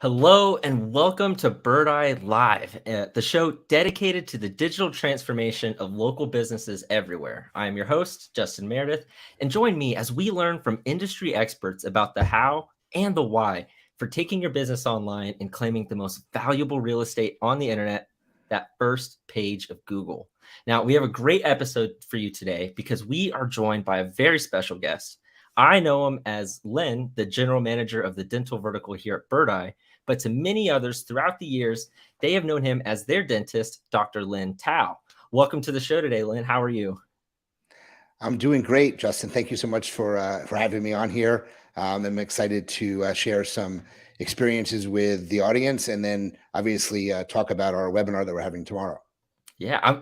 Hello and welcome to Birdeye Live, the show dedicated to the digital transformation of local businesses everywhere. I am your host, Justin Meredith, and join me as we learn from industry experts about the how and the why for taking your business online and claiming the most valuable real estate on the internet, that first page of Google. Now, we have a great episode for you today because we are joined by a very special guest. I know him as Len, the general manager of the dental vertical here at Birdeye, but to many others throughout the years, they have known him as their dentist, Dr. Len Tau. Welcome to the show today, Len. How are you? I'm doing great, Justin. Thank you so much for having me on here. I'm excited to share some experiences with the audience, and then obviously talk about our webinar that we're having tomorrow. Yeah,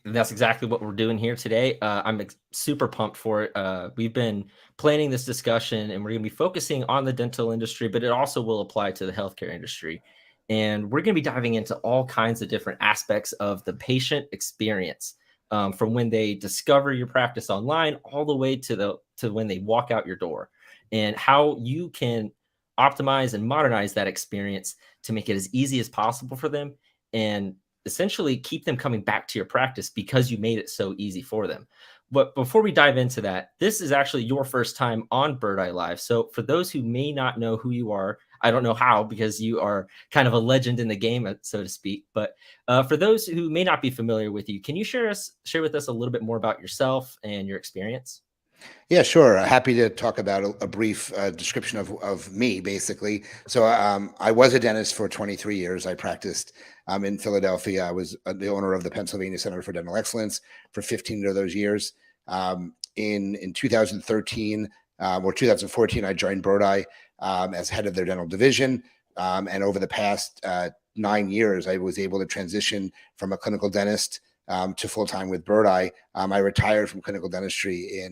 that's exactly what we're doing here today. I'm super pumped for it. We've been planning this discussion, and we're going to be focusing on the dental industry, but it also will apply to the healthcare industry. And we're going to be diving into all kinds of different aspects of the patient experience, from when they discover your practice online all the way to when they walk out your door, and how you can optimize and modernize that experience to make it as easy as possible for them and essentially keep them coming back to your practice because you made it so easy for them. But before we dive into that, this is actually your first time on Birdeye Live. So for those who may not know who you are, I don't know how because you are kind of a legend in the game, so to speak. But for those who may not be familiar with you, can you share with us a little bit more about yourself and your experience? Yeah, sure. Happy to talk about a brief description of me, basically. So I was a dentist for 23 years. I practiced in Philadelphia. I was the owner of the Pennsylvania Center for Dental Excellence for 15 of those years. In 2013 or 2014, I joined Birdeye as head of their dental division. And over the past 9 years, I was able to transition from a clinical dentist to full-time with Birdeye. I retired from clinical dentistry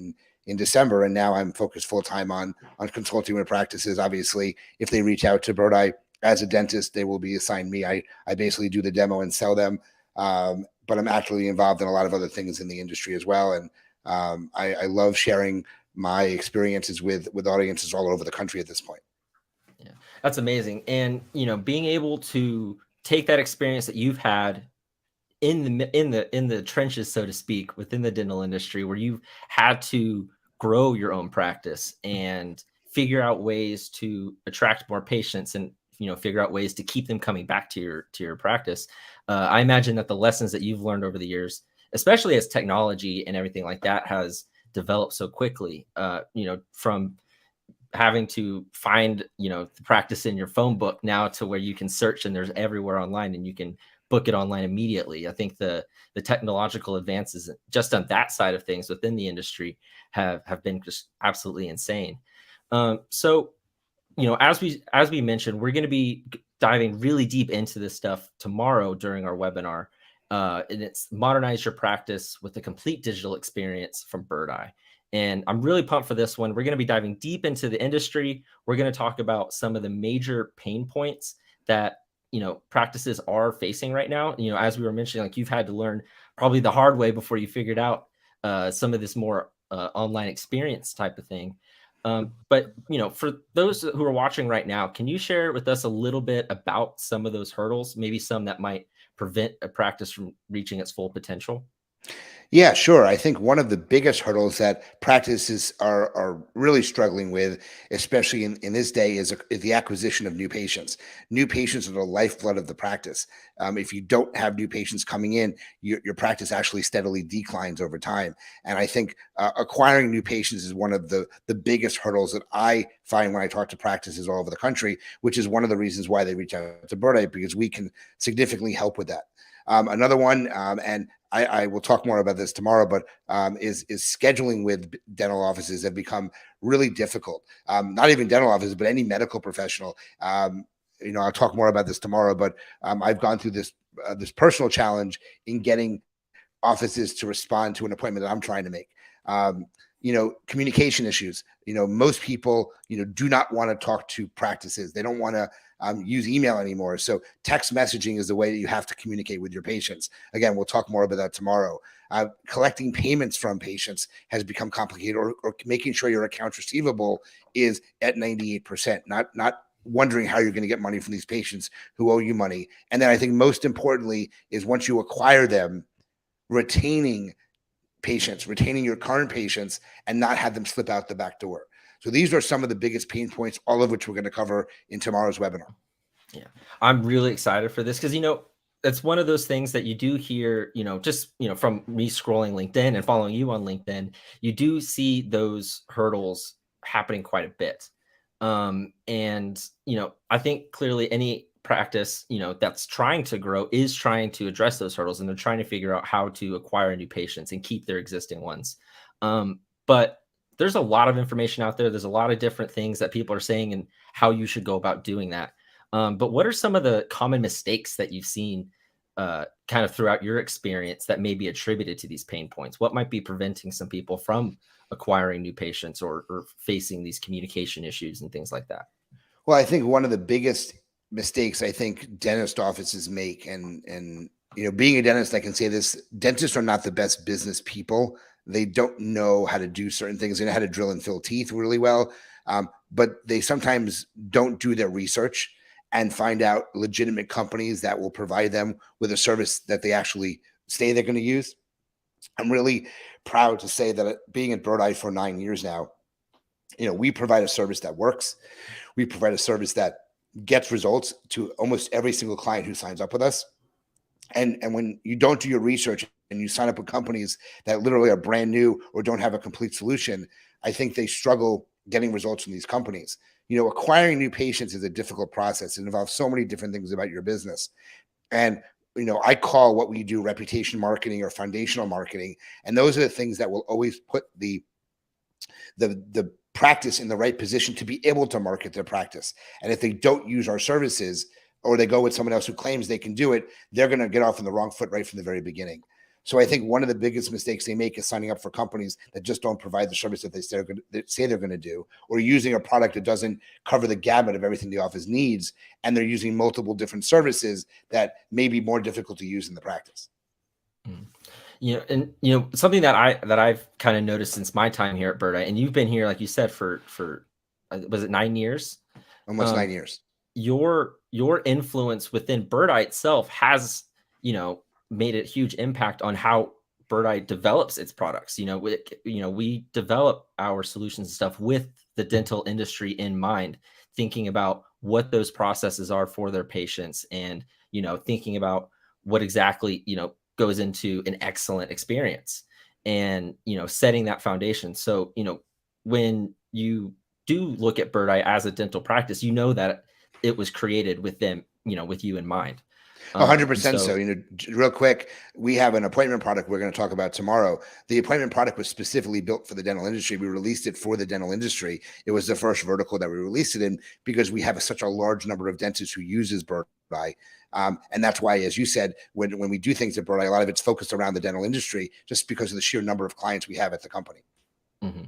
in December, and now I'm focused full-time on consulting with practices. Obviously, if they reach out to Birdeye as a dentist, they will be assigned me. I basically do the demo and sell them, but I'm actively involved in a lot of other things in the industry as well, and I love sharing my experiences with audiences all over the country at this point. Yeah, that's amazing. And being able to take that experience that you've had in the trenches, so to speak, within the dental industry, where you've had to grow your own practice and figure out ways to attract more patients and figure out ways to keep them coming back to your practice. I imagine that the lessons that you've learned over the years, especially as technology and everything like that has developed so quickly, from having to find the practice in your phone book now to where you can search and there's everywhere online and you can book it online immediately. I think the technological advances just on that side of things within the industry have been just absolutely insane. So as we mentioned, we're going to be diving really deep into this stuff tomorrow during our webinar, and it's modernize your practice with a complete digital experience from Birdeye. And I'm really pumped for this one. We're going to be diving deep into the industry. We're going to talk about some of the major pain points that practices are facing right now. As we were mentioning, like, you've had to learn probably the hard way before you figured out some of this more online experience type of thing. But for those who are watching right now, can you share with us a little bit about some of those hurdles, maybe some that might prevent a practice from reaching its full potential? Yeah, sure. I think one of the biggest hurdles that practices are really struggling with, especially in this day, is the acquisition of new patients. New patients are the lifeblood of the practice. If you don't have new patients coming in, your practice actually steadily declines over time. And I think acquiring new patients is one of the biggest hurdles that I find when I talk to practices all over the country, which is one of the reasons why they reach out to Birdeye, because we can significantly help with that. Another one, and I will talk more about this tomorrow, but is scheduling with dental offices have become really difficult. Not even dental offices, but any medical professional. I'll talk more about this tomorrow, but I've gone through this personal challenge in getting offices to respond to an appointment that I'm trying to make. Communication issues. Most people, do not want to talk to practices. They don't want to use email anymore. So text messaging is the way that you have to communicate with your patients. Again, we'll talk more about that tomorrow. Collecting payments from patients has become complicated, or making sure your accounts receivable is at 98%, not wondering how you're going to get money from these patients who owe you money. And then I think most importantly is once you acquire them, retaining patients, retaining your current patients, and not have them slip out the back door. So these are some of the biggest pain points, all of which we're going to cover in tomorrow's webinar. Yeah, I'm really excited for this because, it's one of those things that you do hear, just, from me scrolling LinkedIn and following you on LinkedIn, you do see those hurdles happening quite a bit. And, I think clearly any practice, that's trying to grow is trying to address those hurdles, and they're trying to figure out how to acquire new patients and keep their existing ones. But there's a lot of information out there. There's a lot of different things that people are saying and how you should go about doing that. But what are some of the common mistakes that you've seen kind of throughout your experience that may be attributed to these pain points? What might be preventing some people from acquiring new patients or facing these communication issues and things like that? Well, I think one of the biggest mistakes I think dentist offices make, and being a dentist, I can say this: dentists are not the best business people. They don't know how to do certain things. They know how to drill and fill teeth really well, but they sometimes don't do their research and find out legitimate companies that will provide them with a service that they actually say they're going to use. I'm really proud to say that being at Birdeye for 9 years now, we provide a service that works. We provide a service that gets results to almost every single client who signs up with us. And when you don't do your research and you sign up with companies that literally are brand new or don't have a complete solution, I think they struggle getting results from these companies. Acquiring new patients is a difficult process. It involves so many different things about your business. And, I call what we do reputation marketing or foundational marketing. And those are the things that will always put the practice in the right position to be able to market their practice. And if they don't use our services, or they go with someone else who claims they can do it, they're going to get off on the wrong foot right from the very beginning. So I think one of the biggest mistakes they make is signing up for companies that just don't provide the service that they say they're going to do, or using a product that doesn't cover the gamut of everything the office needs, and they're using multiple different services that may be more difficult to use in the practice. Something that I've kind of noticed since my time here at Birdeye, and you've been here, like you said, for was it 9 years? Almost 9 years. Your influence within Birdeye itself has, made a huge impact on how Birdeye develops its products. We develop our solutions and stuff with the dental industry in mind, thinking about what those processes are for their patients, and thinking about what exactly goes into an excellent experience, and setting that foundation. So when you do look at Birdeye as a dental practice, that it was created with them, with you in mind. 100%. So, real quick, we have an appointment product we're going to talk about tomorrow. The appointment product was specifically built for the dental industry. We released it for the dental industry. It was the first vertical that we released it in because we have such a large number of dentists who uses Birdeye. And that's why, as you said, when we do things at Birdeye, a lot of it's focused around the dental industry just because of the sheer number of clients we have at the company. Mm-hmm.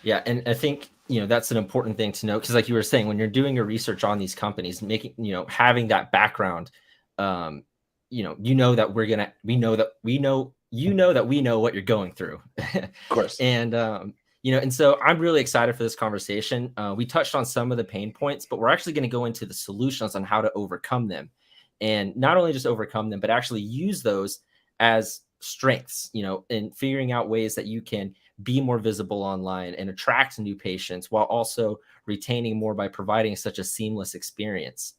Yeah. And I think, that's an important thing to know, because like you were saying, when you're doing your research on these companies, making, having that background, that we know that we know what you're going through. Of course. And, and so I'm really excited for this conversation. We touched on some of the pain points, but we're actually going to go into the solutions on how to overcome them, and not only just overcome them, but actually use those as strengths, in figuring out ways that you can be more visible online and attract new patients while also retaining more by providing such a seamless experience.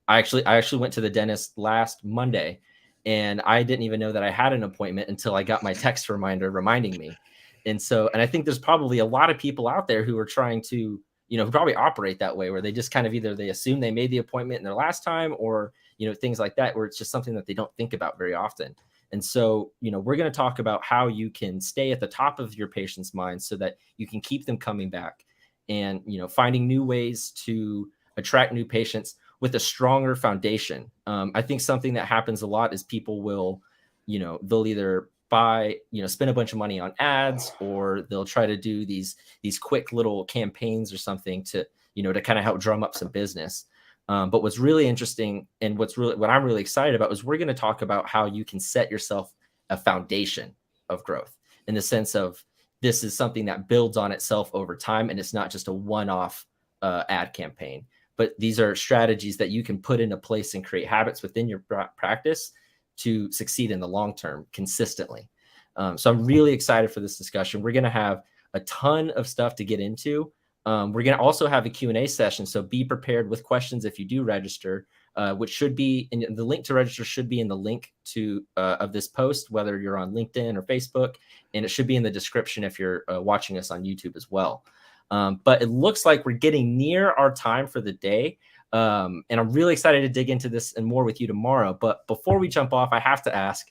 I actually went to the dentist last Monday, and I didn't even know that I had an appointment until I got my text reminder reminding me. And I think there's probably a lot of people out there who are trying to, who probably operate that way, where they just kind of either they assume they made the appointment in their last time, or, things like that, where it's just something that they don't think about very often. And so, we're going to talk about how you can stay at the top of your patient's mind so that you can keep them coming back, and, finding new ways to attract new patients with a stronger foundation. I think something that happens a lot is people will, they'll either buy, spend a bunch of money on ads, or they'll try to do these quick little campaigns or something to, to kind of help drum up some business. But what's really interesting, and what I'm really excited about, is we're going to talk about how you can set yourself a foundation of growth, in the sense of this is something that builds on itself over time, and it's not just a one-off ad campaign. but these are strategies that you can put into place and create habits within your practice to succeed in the long term consistently. So I'm really excited for this discussion. We're going to have a ton of stuff to get into. We're going to also have a Q&A session, so be prepared with questions if you do register, which should be in the link to register should be in the link to of this post, whether you're on LinkedIn or Facebook, and it should be in the description if you're watching us on YouTube as well. But it looks like we're getting near our time for the day. And I'm really excited to dig into this and more with you tomorrow. But before we jump off, I have to ask,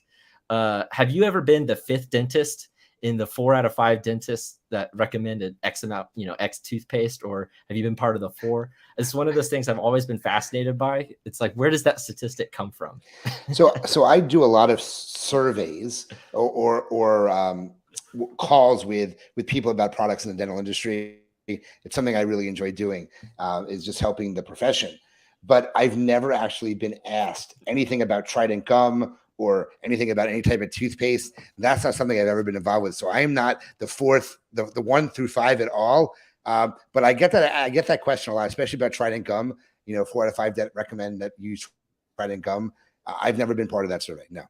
have you ever been the 5th dentist in the 4 out of 5 dentists that recommended X amount, X toothpaste, or have you been part of the 4? It's one of those things I've always been fascinated by. It's like, where does that statistic come from? So I do a lot of surveys or calls with people about products in the dental industry. It's something I really enjoy doing, is just helping the profession. But I've never actually been asked anything about Trident gum or anything about any type of toothpaste. That's not something I've ever been involved with. So I am not the 1 through 5 at all. But I get that question a lot, especially about Trident gum. 4 out of 5 that recommend that use Trident gum. I've never been part of that survey. No.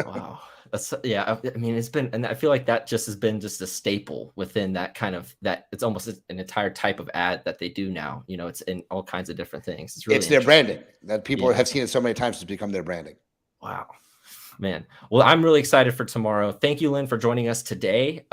Wow. I mean, it's been, and I feel like that just has been just a staple within that kind of, that it's almost an entire type of ad that they do now. It's in all kinds of different things. It's really their branding that people have seen it so many times to become their branding. Wow, man. Well, I'm really excited for tomorrow. Thank you, Len, for joining us today.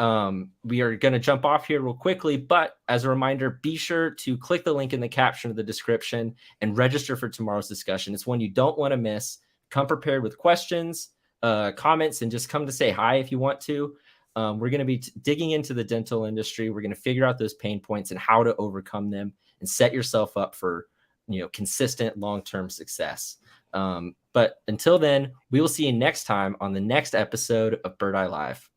We are going to jump off here real quickly, but as a reminder, be sure to click the link in the caption of the description and register for tomorrow's discussion. It's one you don't want to miss. Come prepared with questions, comments, and just come to say hi if you want to. We're going to be digging into the dental industry. We're going to figure out those pain points and how to overcome them and set yourself up for, consistent long-term success. But until then, we will see you next time on the next episode of Birdeye Live.